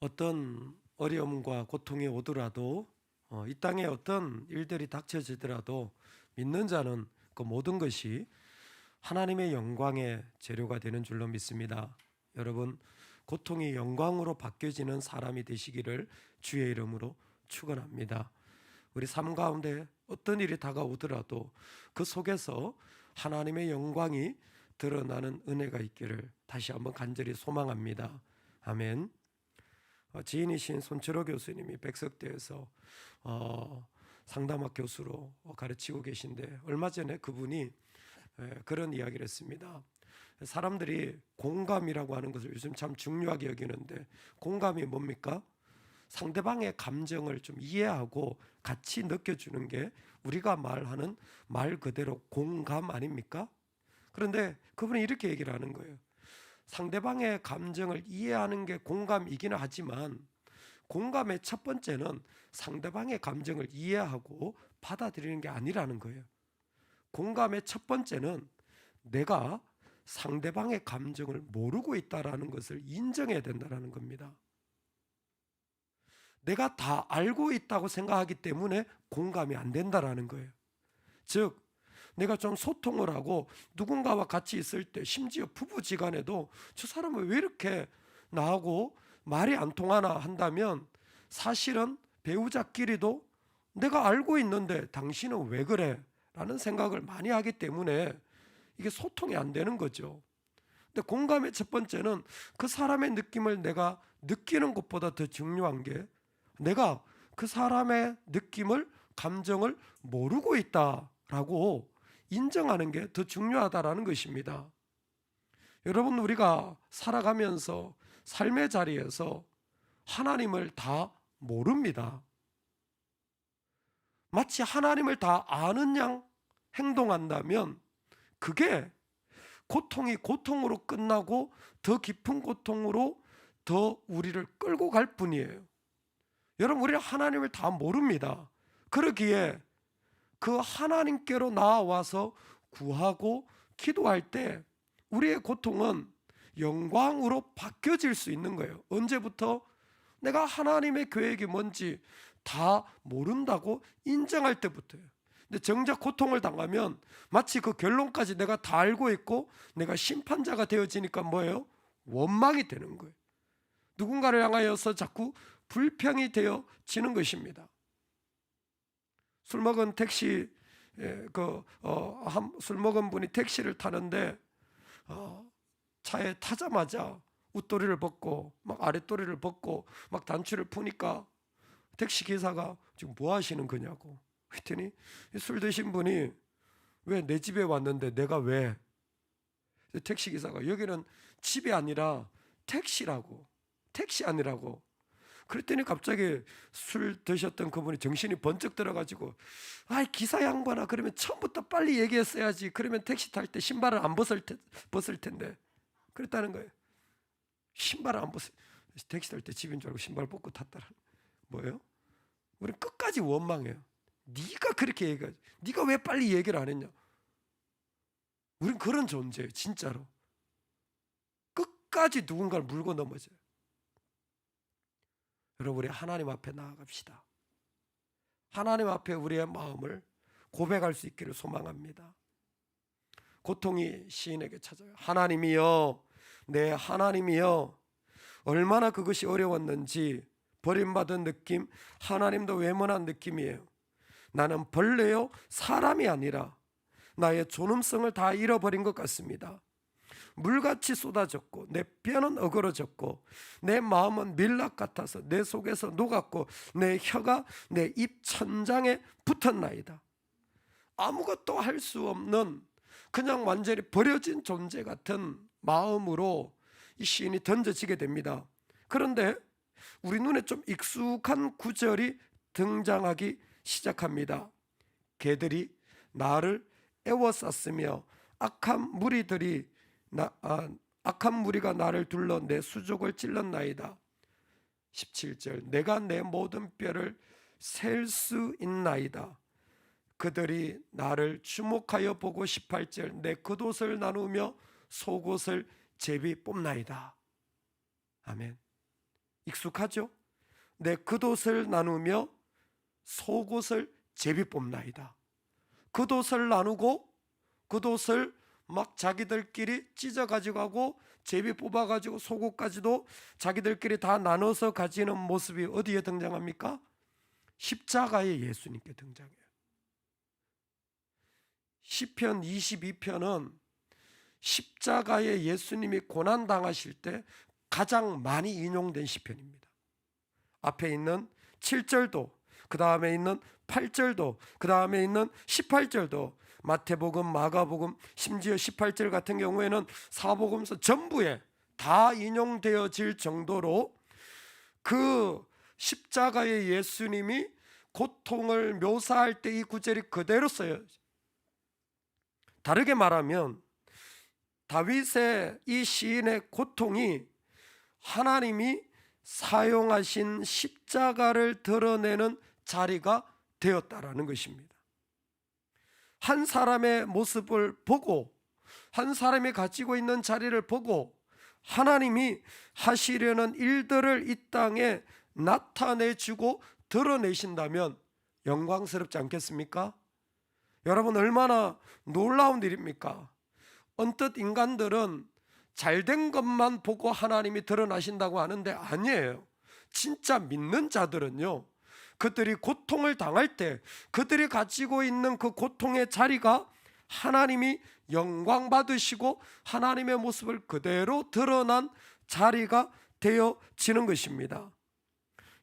어떤 어려움과 고통이 오더라도 이 땅에 어떤 일들이 닥쳐지더라도 믿는 자는 그 모든 것이 하나님의 영광의 재료가 되는 줄로 믿습니다. 여러분, 고통이 영광으로 바뀌어지는 사람이 되시기를 주의 이름으로 축원합니다. 우리 삶 가운데 어떤 일이 다가오더라도 그 속에서 하나님의 영광이 드러나는 은혜가 있기를 다시 한번 간절히 소망합니다. 아멘. 지인이신 손철호 교수님이 백석대에서 상담학 교수로 가르치고 계신데, 얼마 전에 그분이 그런 이야기를 했습니다. 사람들이 공감이라고 하는 것을 요즘 참 중요하게 여기는데, 공감이 뭡니까? 상대방의 감정을 좀 이해하고 같이 느껴주는 게 우리가 말하는 말 그대로 공감 아닙니까? 그런데 그분이 이렇게 얘기를 하는 거예요. 상대방의 감정을 이해하는 게 공감이기는 하지만, 공감의 첫 번째는 상대방의 감정을 이해하고 받아들이는 게 아니라는 거예요. 공감의 첫 번째는 내가 상대방의 감정을 모르고 있다라는 것을 인정해야 된다는 겁니다. 내가 다 알고 있다고 생각하기 때문에 공감이 안 된다라는 거예요. 즉, 내가 좀 소통을 하고 누군가와 같이 있을 때, 심지어 부부지간에도 저 사람은 왜 이렇게 나하고 말이 안 통하나 한다면, 사실은 배우자끼리도 내가 알고 있는데 당신은 왜 그래? 라는 생각을 많이 하기 때문에 이게 소통이 안 되는 거죠. 근데 공감의 첫 번째는 그 사람의 느낌을 내가 느끼는 것보다 더 중요한 게, 내가 그 사람의 느낌을, 감정을 모르고 있다라고 인정하는 게 더 중요하다라는 것입니다. 여러분, 우리가 살아가면서 삶의 자리에서 하나님을 다 모릅니다. 마치 하나님을 다 아는 양 행동한다면 그게 고통이 고통으로 끝나고 더 깊은 고통으로 더 우리를 끌고 갈 뿐이에요. 여러분, 우리는 하나님을 다 모릅니다. 그러기에 그 하나님께로 나와서 구하고 기도할 때 우리의 고통은 영광으로 바뀌어질 수 있는 거예요. 언제부터? 내가 하나님의 계획이 뭔지 다 모른다고 인정할 때부터예요. 근데 정작 고통을 당하면 마치 그 결론까지 내가 다 알고 있고 내가 심판자가 되어지니까 뭐예요? 원망이 되는 거예요. 누군가를 향하여서 자꾸 불평이 되어지는 것입니다. 술 먹은 술 먹은 분이 택시를 타는데 차에 타자마자 웃도리를 벗고 막 아랫도리를 벗고 막 단추를 푸니까 택시 기사가 지금 뭐 하시는 거냐고 했더니, 술 드신 분이 왜 내 집에 왔는데 내가 왜? 택시 기사가 여기는 집이 아니라 택시라고, 택시 아니라고. 그랬더니 갑자기 술 드셨던 그분이 정신이 번쩍 들어가지고, 아이 기사 양반아, 그러면 처음부터 빨리 얘기했어야지. 그러면 택시 탈 때 신발을 안 벗을 텐데. 그랬다는 거예요. 신발을 안 벗을, 택시 탈 때 집인 줄 알고 신발 벗고 탔다라는. 뭐예요? 우리는 끝까지 원망해요. 네가 그렇게 얘기하지, 네가 왜 빨리 얘기를 안 했냐. 우린 그런 존재예요. 진짜로 끝까지 누군가를 물고 넘어져요. 여러분, 우리 하나님 앞에 나아갑시다. 하나님 앞에 우리의 마음을 고백할 수 있기를 소망합니다. 고통이 시인에게 찾아요. 하나님이여, 내 하나님이여. 얼마나 그것이 어려웠는지, 버림받은 느낌, 하나님도 외면한 느낌이에요. 나는 벌레요 사람이 아니라 나의 존엄성을 다 잃어버린 것 같습니다. 물같이 쏟아졌고 내 뼈는 어그러졌고 내 마음은 밀랍 같아서 내 속에서 녹았고 내 혀가 내 입 천장에 붙었나이다. 아무것도 할 수 없는 그냥 완전히 버려진 존재 같은 마음으로 이 시인이 던져지게 됩니다. 그런데 우리 눈에 좀 익숙한 구절이 등장하기 시작합니다. 개들이 나를 애워쌌으며 악한 무리가 나를 둘러 내 수족을 찔렀나이다. 17절, 내가 내 모든 뼈를 셀 수 있나이다. 그들이 나를 주목하여 보고 18절, 내 겉옷을 나누며 속옷을 제비 뽑나이다. 아멘. 익숙하죠? 내 겉옷을 나누며 속옷을 제비뽑나이다. 겉옷을 나누고 겉옷을 막 자기들끼리 찢어가지고 하고 제비 뽑아가지고 속옷까지도 자기들끼리 다 나눠서 가지는 모습이 어디에 등장합니까? 십자가의 예수님께 등장해요. 시편 22편은 십자가의 예수님이 고난당하실 때 가장 많이 인용된 시편입니다. 앞에 있는 7절도, 그 다음에 있는 8절도, 그 다음에 있는 18절도, 마태복음, 마가복음, 심지어 18절 같은 경우에는 사복음서 전부에 다 인용되어질 정도로 그 십자가의 예수님이 고통을 묘사할 때 이 구절이 그대로 써요. 다르게 말하면 다윗의 이 시인의 고통이 하나님이 사용하신 십자가를 드러내는 자리가 되었다라는 것입니다. 한 사람의 모습을 보고, 한 사람이 가지고 있는 자리를 보고 하나님이 하시려는 일들을 이 땅에 나타내주고 드러내신다면 영광스럽지 않겠습니까? 여러분, 얼마나 놀라운 일입니까? 언뜻 인간들은 잘된 것만 보고 하나님이 드러나신다고 하는데 아니에요. 진짜 믿는 자들은요, 그들이 고통을 당할 때 그들이 가지고 있는 그 고통의 자리가 하나님이 영광 받으시고 하나님의 모습을 그대로 드러난 자리가 되어지는 것입니다.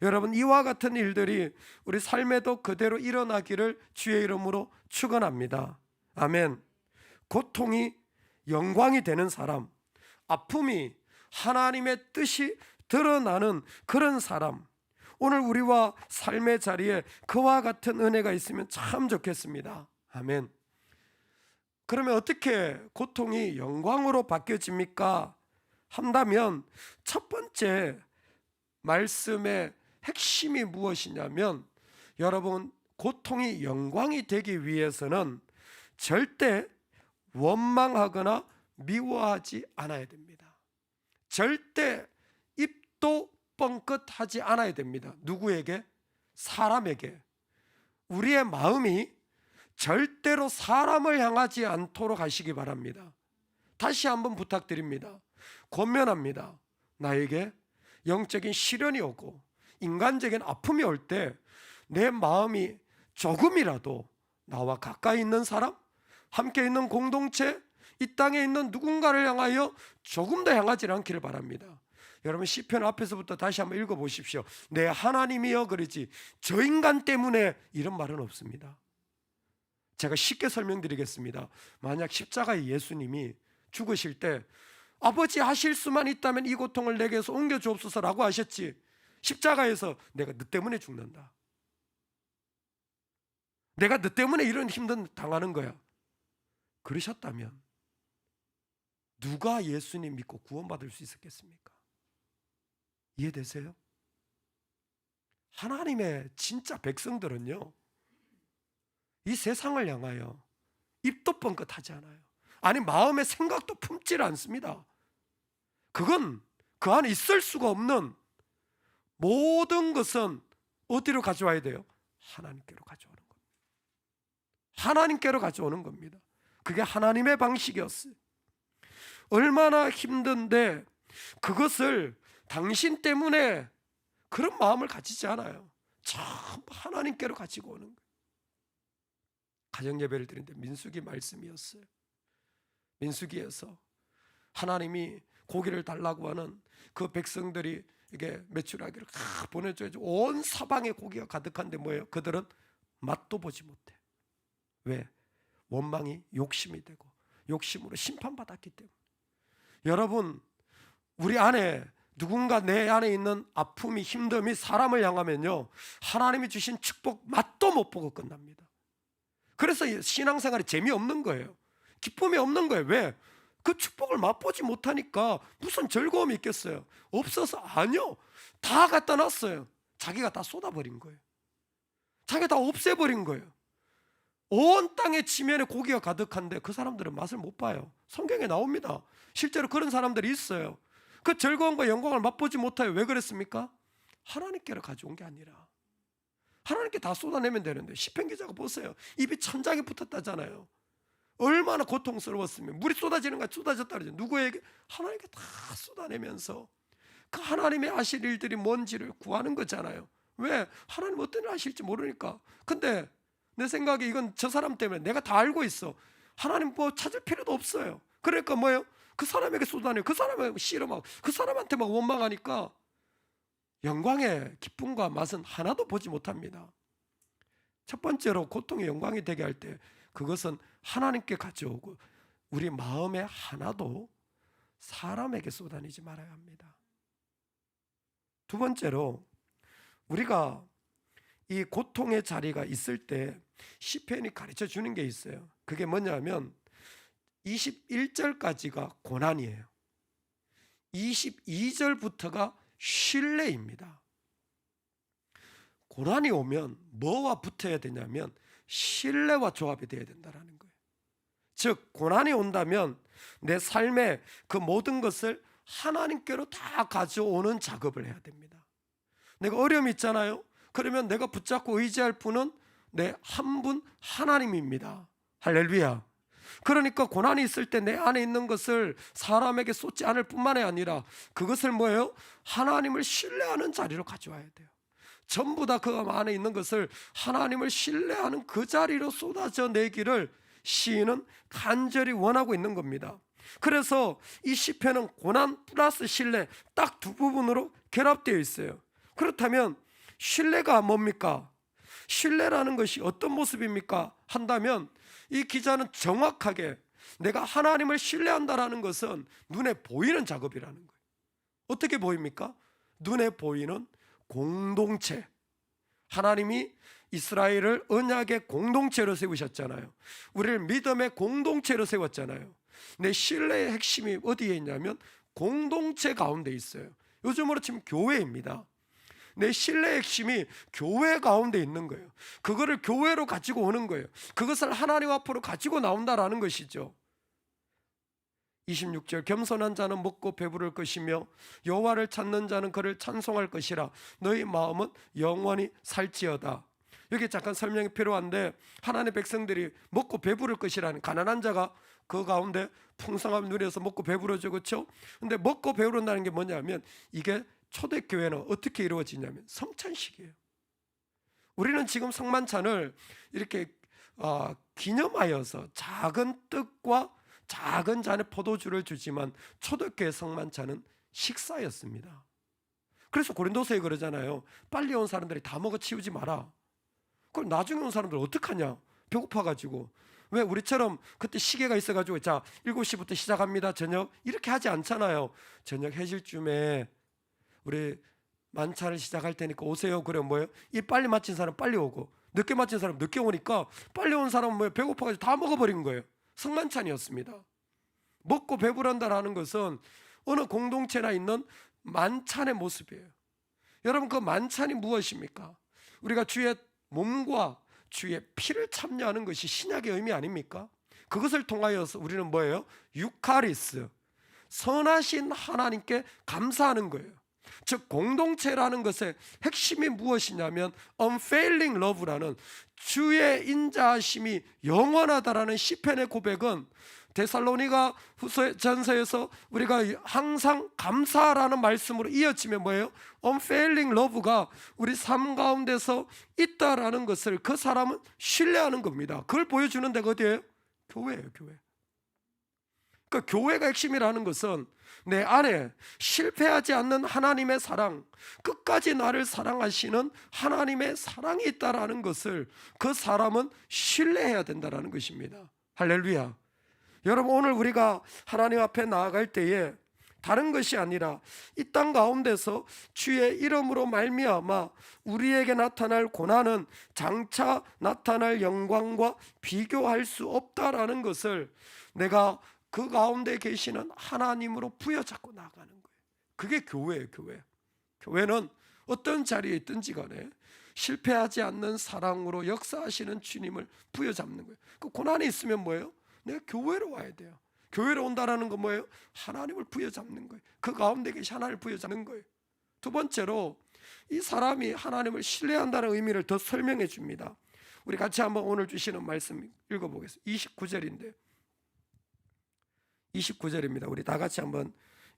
여러분, 이와 같은 일들이 우리 삶에도 그대로 일어나기를 주의 이름으로 축원합니다. 아멘. 고통이 영광이 되는 사람, 아픔이 하나님의 뜻이 드러나는 그런 사람, 오늘 우리와 삶의 자리에 그와 같은 은혜가 있으면 참 좋겠습니다. 아멘. 그러면 어떻게 고통이 영광으로 바뀌어집니까? 한다면 첫 번째 말씀의 핵심이 무엇이냐면, 여러분, 고통이 영광이 되기 위해서는 절대 원망하거나 미워하지 않아야 됩니다. 절대 입도 뻥끗하지 않아야 됩니다. 누구에게? 사람에게. 우리의 마음이 절대로 사람을 향하지 않도록 하시기 바랍니다. 다시 한번 부탁드립니다. 권면합니다. 나에게 영적인 시련이 오고 인간적인 아픔이 올 때 내 마음이 조금이라도 나와 가까이 있는 사람, 함께 있는 공동체, 이 땅에 있는 누군가를 향하여 조금 더 향하지 않기를 바랍니다. 여러분, 시편 앞에서부터 다시 한번 읽어보십시오. 내 하나님이여 그러지 저 인간 때문에 이런 말은 없습니다. 제가 쉽게 설명드리겠습니다. 만약 십자가의 예수님이 죽으실 때 아버지 하실 수만 있다면 이 고통을 내게서 옮겨 주옵소서라고 하셨지, 십자가에서 내가 너 때문에 죽는다, 내가 너 때문에 이런 힘든 당하는 거야, 그러셨다면 누가 예수님 믿고 구원받을 수 있었겠습니까? 이해되세요? 하나님의 진짜 백성들은요, 이 세상을 향하여 입도 뻥끗하지 않아요. 아니, 마음의 생각도 품질 않습니다. 그건 그 안에 있을 수가 없는 모든 것은 어디로 가져와야 돼요? 하나님께로 가져오는 겁니다. 하나님께로 가져오는 겁니다. 그게 하나님의 방식이었어요. 얼마나 힘든데 그것을 당신 때문에 그런 마음을 가지지 않아요. 전부 하나님께로 가지고 오는 거예요. 가정예배를 드리는데 민수기 말씀이었어요. 민수기에서 하나님이 고기를 달라고 하는 그 백성들이 이게 메추라기를 보내줘야지 온 사방에 고기가 가득한데 뭐예요? 그들은 맛도 보지 못해. 왜? 원망이 욕심이 되고 욕심으로 심판받았기 때문에. 여러분, 우리 안에 누군가 내 안에 있는 아픔이 힘듦이 사람을 향하면요, 하나님이 주신 축복 맛도 못 보고 끝납니다. 그래서 신앙생활이 재미없는 거예요. 기쁨이 없는 거예요. 왜? 그 축복을 맛보지 못하니까 무슨 즐거움이 있겠어요? 없어서? 아니요. 다 갖다 놨어요. 자기가 다 쏟아버린 거예요. 자기가 다 없애버린 거예요. 온 땅의 지면에 고기가 가득한데 그 사람들은 맛을 못 봐요. 성경에 나옵니다. 실제로 그런 사람들이 있어요. 그 즐거움과 영광을 맛보지 못하여 왜 그랬습니까? 하나님께로 가져온 게 아니라 하나님께 다 쏟아내면 되는데, 시편 기자가 보세요. 입이 천장에 붙었다잖아요. 얼마나 고통스러웠으면. 물이 쏟아지는 거 쏟아졌다 그러죠. 누구에게? 하나님께 다 쏟아내면서 그 하나님의 하실 일들이 뭔지를 구하는 거잖아요. 왜? 하나님 어떤 일 하실지 모르니까. 근데 내 생각에 이건 저 사람 때문에 내가 다 알고 있어. 하나님 뭐 찾을 필요도 없어요. 그러니까 뭐예요? 그 사람에게 쏟아내고 그 사람에게 씨름하고 그 사람한테 막 원망하니까 영광의 기쁨과 맛은 하나도 보지 못합니다. 첫 번째로 고통의 영광이 되게 할 때 그것은 하나님께 가져오고 우리 마음에 하나도 사람에게 쏟아내지 말아야 합니다. 두 번째로 우리가 이 고통의 자리가 있을 때 시편이 가르쳐 주는 게 있어요. 그게 뭐냐면 21절까지가 고난이에요. 22절부터가 신뢰입니다. 고난이 오면 뭐와 붙어야 되냐면 신뢰와 조합이 되어야 된다는 거예요. 즉 고난이 온다면 내 삶의 그 모든 것을 하나님께로 다 가져오는 작업을 해야 됩니다. 내가 어려움이 있잖아요. 그러면 내가 붙잡고 의지할 분은 내 한 분 하나님입니다. 할렐루야. 그러니까 고난이 있을 때 내 안에 있는 것을 사람에게 쏟지 않을 뿐만이 아니라 그것을 뭐예요? 하나님을 신뢰하는 자리로 가져와야 돼요. 전부 다 그 안에 있는 것을 하나님을 신뢰하는 그 자리로 쏟아져 내기를 시인은 간절히 원하고 있는 겁니다. 그래서 이 시편은 고난 플러스 신뢰 딱 두 부분으로 결합되어 있어요. 그렇다면 신뢰가 뭡니까? 신뢰라는 것이 어떤 모습입니까? 한다면 이 기자는 정확하게 내가 하나님을 신뢰한다라는 것은 눈에 보이는 작업이라는 거예요. 어떻게 보입니까? 눈에 보이는 공동체. 하나님이 이스라엘을 언약의 공동체로 세우셨잖아요. 우리를 믿음의 공동체로 세웠잖아요. 내 신뢰의 핵심이 어디에 있냐면 공동체 가운데 있어요. 요즘으로 치면 교회입니다. 내 신뢰의 핵심이 교회 가운데 있는 거예요. 그거를 교회로 가지고 오는 거예요. 그것을 하나님 앞으로 가지고 나온다라는 것이죠. 26절 겸손한 자는 먹고 배부를 것이며 여호와를 찾는 자는 그를 찬송할 것이라 너희 마음은 영원히 살지어다. 여기 잠깐 설명이 필요한데 하나님의 백성들이 먹고 배부를 것이라는, 가난한 자가 그 가운데 풍성함 누려서 먹고 배부르죠, 그렇죠? 근데 먹고 배부른다는 게 뭐냐면 이게 초대교회는 어떻게 이루어지냐면 성찬식이에요. 우리는 지금 성만찬을 이렇게 기념하여서 작은 떡과 작은 잔의 포도주를 주지만 초대교회 성만찬은 식사였습니다. 그래서 고린도서에 그러잖아요. 빨리 온 사람들이 다 먹어 치우지 마라. 그럼 나중에 온 사람들 어떡하냐? 배고파가지고. 왜 우리처럼 그때 시계가 있어가지고 자 7시부터 시작합니다 저녁 이렇게 하지 않잖아요. 저녁 해질쯤에 우리 만찬을 시작할 테니까 오세요. 그래 뭐예요? 일 빨리 마친 사람 빨리 오고 늦게 마친 사람 늦게 오니까 빨리 온 사람은 뭐예요? 배고파가지고 다 먹어버린 거예요. 성만찬이었습니다. 먹고 배부른다라는 것은 어느 공동체나 있는 만찬의 모습이에요. 여러분 그 만찬이 무엇입니까? 우리가 주의 몸과 주의 피를 참여하는 것이 신약의 의미 아닙니까? 그것을 통하여서 우리는 뭐예요? 유카리스, 선하신 하나님께 감사하는 거예요. 즉 공동체라는 것의 핵심이 무엇이냐면 unfailing love라는 주의 인자하심이 영원하다라는 시편의 고백은 데살로니가 전서에서 우리가 항상 감사라는 말씀으로 이어지면 뭐예요? unfailing love가 우리 삶 가운데서 있다라는 것을 그 사람은 신뢰하는 겁니다. 그걸 보여주는 데가 어디예요? 교회예요, 교회. 그러니까 교회가 핵심이라는 것은 내 안에 실패하지 않는 하나님의 사랑, 끝까지 나를 사랑하시는 하나님의 사랑이 있다라는 것을 그 사람은 신뢰해야 된다라는 것입니다. 할렐루야. 여러분 오늘 우리가 하나님 앞에 나아갈 때에 다른 것이 아니라 이 땅 가운데서 주의 이름으로 말미암아 우리에게 나타날 고난은 장차 나타날 영광과 비교할 수 없다라는 것을 내가 그 가운데 계시는 하나님으로 부여잡고 나가는 거예요. 그게 교회예요, 교회. 교회는 어떤 자리에 있든지 간에 실패하지 않는 사랑으로 역사하시는 주님을 부여잡는 거예요. 그 고난이 있으면 뭐예요? 내가 교회로 와야 돼요. 교회로 온다라는 건 뭐예요? 하나님을 부여잡는 거예요. 그 가운데 계신 하나님을 부여잡는 거예요. 두 번째로 이 사람이 하나님을 신뢰한다는 의미를 더 설명해 줍니다. 우리 같이 한번 오늘 주시는 말씀 읽어보겠습니다. 29절인데 29절입니다. 우리 다 같이 한번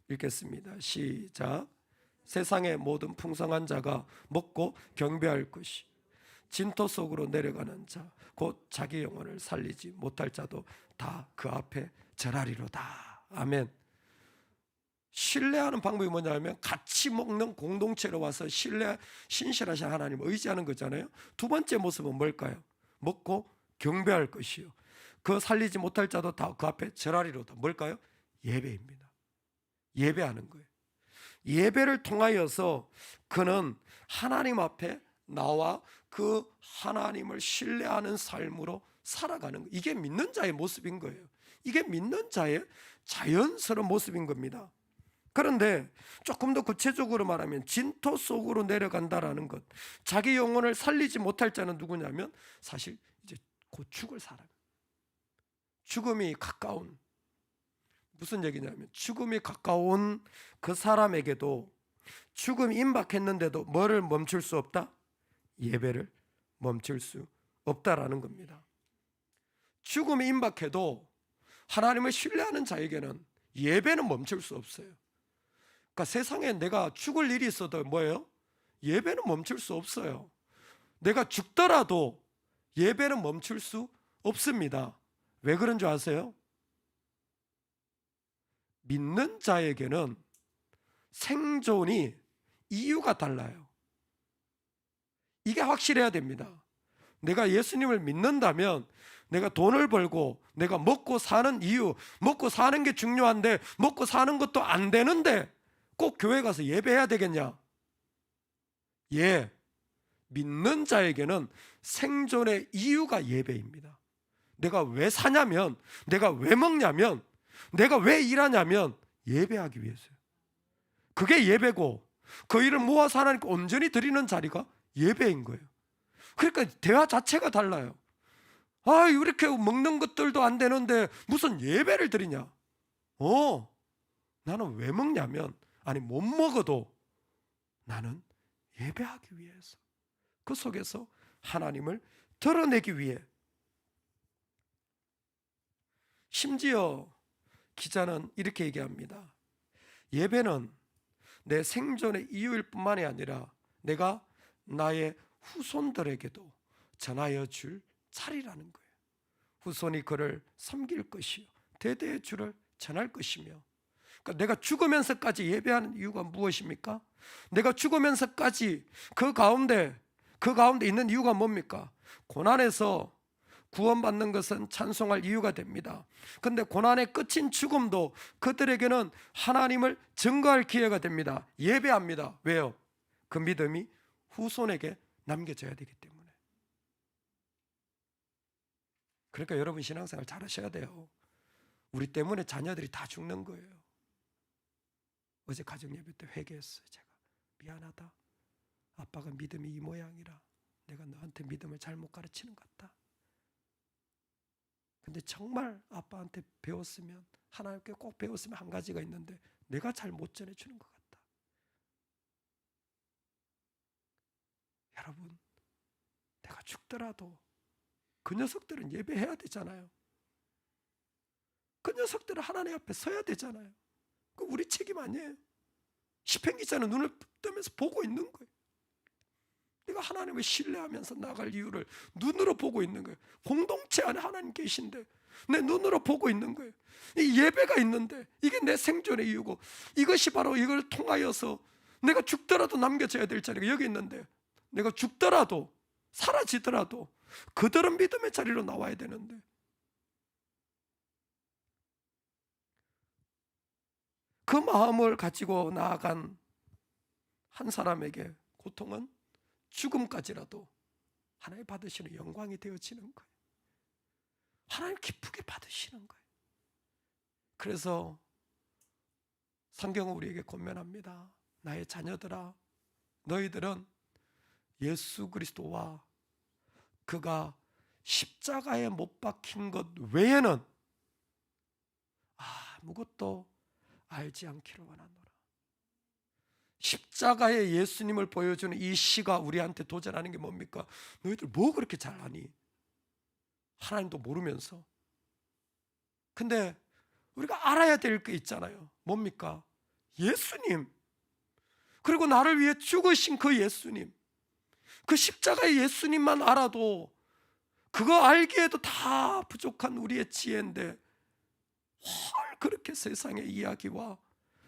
읽겠습니다. 시작. 세상의 모든 풍성한 자가 먹고 경배할 것이 진토 속으로 내려가는 자 곧 자기 영혼을 살리지 못할 자도 다 그 앞에 절하리로다. 아멘. 신뢰하는 방법이 뭐냐면 같이 먹는 공동체로 와서 신실하신 하나님을 의지하는 거잖아요. 두 번째 모습은 뭘까요? 먹고 경배할 것이요 그 살리지 못할 자도 다 그 앞에 절하리로다. 뭘까요? 예배입니다. 예배하는 거예요. 예배를 통하여서 그는 하나님 앞에 나와 그 하나님을 신뢰하는 삶으로 살아가는 거예요. 이게 믿는 자의 모습인 거예요. 이게 믿는 자의 자연스러운 모습인 겁니다. 그런데 조금 더 구체적으로 말하면 진토 속으로 내려간다라는 것, 자기 영혼을 살리지 못할 자는 누구냐면 사실 이제 곧 죽을 사람, 죽음이 가까운, 무슨 얘기냐면 죽음이 가까운 그 사람에게도 죽음이 임박했는데도 뭐를 멈출 수 없다? 예배를 멈출 수 없다라는 겁니다. 죽음이 임박해도 하나님을 신뢰하는 자에게는 예배는 멈출 수 없어요. 그러니까 세상에 내가 죽을 일이 있어도 뭐예요? 예배는 멈출 수 없어요. 내가 죽더라도 예배는 멈출 수 없습니다. 왜 그런 줄 아세요? 믿는 자에게는 생존이 이유가 달라요. 이게 확실해야 됩니다. 내가 예수님을 믿는다면 내가 돈을 벌고 내가 먹고 사는 이유, 먹고 사는 게 중요한데 먹고 사는 것도 안 되는데 꼭 교회 가서 예배해야 되겠냐? 예, 믿는 자에게는 생존의 이유가 예배입니다. 내가 왜 사냐면, 내가 왜 먹냐면, 내가 왜 일하냐면 예배하기 위해서요. 그게 예배고 그 일을 모아서 하나님께 온전히 드리는 자리가 예배인 거예요. 그러니까 대화 자체가 달라요. 아, 이렇게 먹는 것들도 안 되는데 무슨 예배를 드리냐? 나는 왜 먹냐면, 아니 못 먹어도 나는 예배하기 위해서, 그 속에서 하나님을 드러내기 위해. 심지어 기자는 이렇게 얘기합니다. 예배는 내 생존의 이유일 뿐만이 아니라 내가 나의 후손들에게도 전하여 줄 자리라는 거예요. 후손이 그를 섬길 것이요 대대의 주를 전할 것이며, 그러니까 내가 죽으면서까지 예배하는 이유가 무엇입니까? 내가 죽으면서까지 그 가운데 있는 이유가 뭡니까? 고난에서 구원받는 것은 찬송할 이유가 됩니다. 그런데 고난의 끝인 죽음도 그들에게는 하나님을 증거할 기회가 됩니다. 예배합니다. 왜요? 그 믿음이 후손에게 남겨져야 되기 때문에. 그러니까 여러분 신앙생활 잘하셔야 돼요. 우리 때문에 자녀들이 다 죽는 거예요. 어제 가정예배 때 회개했어요. 제가 미안하다. 아빠가 믿음이 이 모양이라 내가 너한테 믿음을 잘못 가르치는 것 같다. 근데 정말 아빠한테 배웠으면, 하나님께 꼭 배웠으면 한 가지가 있는데 내가 잘 못 전해주는 것 같다. 여러분, 내가 죽더라도 그 녀석들은 예배해야 되잖아요. 그 녀석들은 하나님 앞에 서야 되잖아요. 그 우리 책임 아니에요. 시편 기자는 눈을 뜨면서 보고 있는 거예요. 내가 하나님을 신뢰하면서 나갈 이유를 눈으로 보고 있는 거예요. 공동체 안에 하나님 계신데 내 눈으로 보고 있는 거예요. 이 예배가 있는데 이게 내 생존의 이유고, 이것이 바로 이걸 통하여서 내가 죽더라도 남겨져야 될 자리가 여기 있는데, 내가 죽더라도 사라지더라도 그들은 믿음의 자리로 나와야 되는데, 그 마음을 가지고 나아간 한 사람에게 고통은 죽음까지라도 하나님 받으시는 영광이 되어지는 거예요. 하나님 기쁘게 받으시는 거예요. 그래서 성경은 우리에게 권면합니다. 나의 자녀들아, 너희들은 예수 그리스도와 그가 십자가에 못 박힌 것 외에는 아무것도 알지 않기를 원하노라. 십자가의 예수님을 보여주는 이 시가 우리한테 도전하는 게 뭡니까? 너희들 뭐 그렇게 잘하니? 하나님도 모르면서. 근데 우리가 알아야 될 게 있잖아요. 뭡니까? 예수님. 그리고 나를 위해 죽으신 그 예수님. 그 십자가의 예수님만 알아도, 그거 알기에도 다 부족한 우리의 지혜인데 헐 그렇게 세상의 이야기와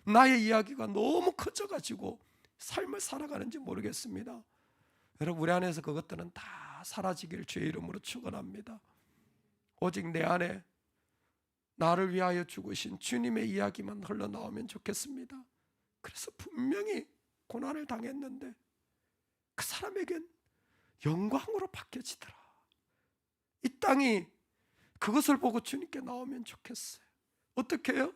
나의 이야기가 너무 커져가지고 삶을 살아가는지 모르겠습니다. 여러분, 우리 안에서 그것들은 다 사라지길 주의 이름으로 축원합니다. 오직 내 안에 나를 위하여 죽으신 주님의 이야기만 흘러나오면 좋겠습니다. 그래서 분명히 고난을 당했는데 그 사람에겐 영광으로 바뀌어지더라. 이 땅이 그것을 보고 주님께 나오면 좋겠어요. 어떻게 해요?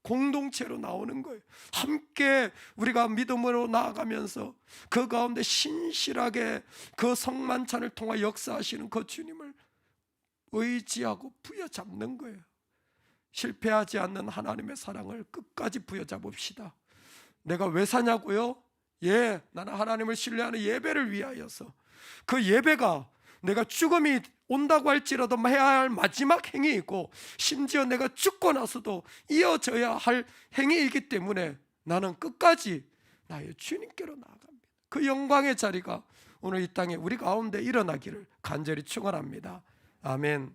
공동체로 나오는 거예요. 함께 우리가 믿음으로 나아가면서 그 가운데 신실하게 그 성만찬을 통해 역사하시는 그 주님을 의지하고 부여잡는 거예요. 실패하지 않는 하나님의 사랑을 끝까지 부여잡읍시다. 내가 왜 사냐고요? 나는 하나님을 신뢰하는 예배를 위하여서, 그 예배가 내가 죽음이 온다고 할지라도 해야 할 마지막 행위이고, 심지어 내가 죽고 나서도 이어져야 할 행위이기 때문에 나는 끝까지 나의 주님께로 나아갑니다. 그 영광의 자리가 오늘 이 땅에 우리 가운데 일어나기를 간절히 축원합니다. 아멘.